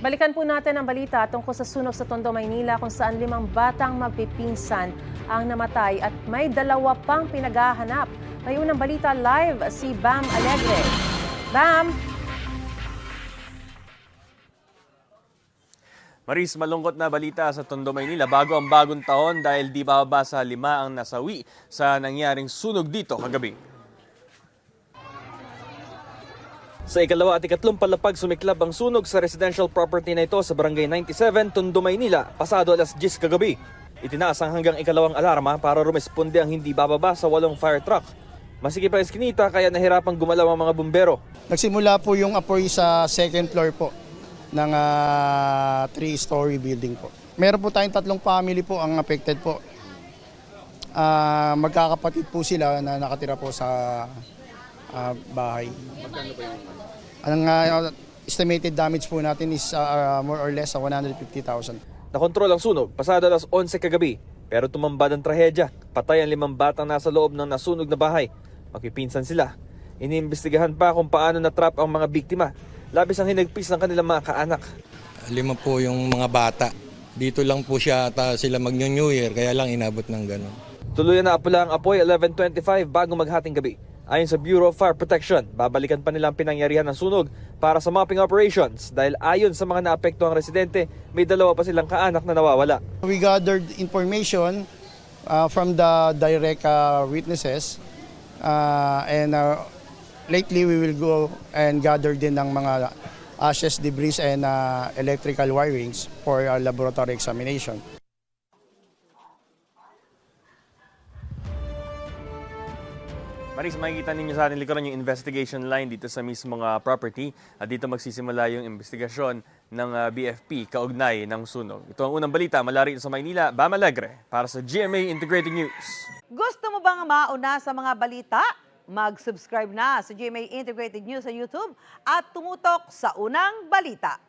Balikan po natin ang balita tungkol sa sunog sa Tondo, Maynila kung saan 5 batang magpipinsan ang namatay at may 2 pang pinaghahanap. May unang balita live si Bam Alegre. Bam! Maris, malungkot na balita sa Tondo, Maynila bago ang bagong taon dahil di bababa sa 5 ang nasawi sa nangyaring sunog dito kagabi. Sa ikalawa at ikatlong palapag sumiklab ang sunog sa residential property na ito sa Barangay 97, Tondo, Maynila, pasado alas 10 kagabi. Itinaas ang hanggang ikalawang alarma para rumesponde ang hindi bababa sa 8 fire truck. Masikip ang eskinita kaya nahirapang gumalaw ang mga bumbero. Nagsimula po yung apoy sa second floor po ng 3-story building po. Meron po tayong 3 family po ang affected po. Magkakapatid po sila na nakatira po sa bahay. Magkano ba yung Ang estimated damage po natin is more or less 150,000. Nakontrol ang sunog pasado alas 11 kagabi pero tumambad ang trahedya. Patay ang 5 batang nasa loob ng nasunog na bahay. Magpipinsan sila. Iniimbestigahan pa kung paano natrap ang mga biktima. Labis ang hinagpis ng kanilang mga kaanak. 5 po yung mga bata. Dito lang po sila mag-New Year kaya lang inabot ng gano'n. Tuluyan na apula ang apoy 11:25 bago maghating gabi. Ayon sa Bureau of Fire Protection, babalikan pa nila ang pinangyarihan ng sunog para sa mopping operations dahil ayon sa mga naapektuhang residente, may 2 pa silang kaanak na nawawala. We gathered information from the direct witnesses and lately we will go and gather din ng mga ashes, debris and electrical wirings for laboratory examination. Maris, makikita ninyo sa ating likuran yung investigation line dito sa mismong property at dito magsisimula yung investigasyon ng BFP kaugnay ng sunog. Ito ang unang balita mula rito sa Maynila, Bam Alegre para sa GMA Integrated News. Gusto mo bang mauna sa mga balita? Mag-subscribe na sa GMA Integrated News sa YouTube at tumutok sa unang balita.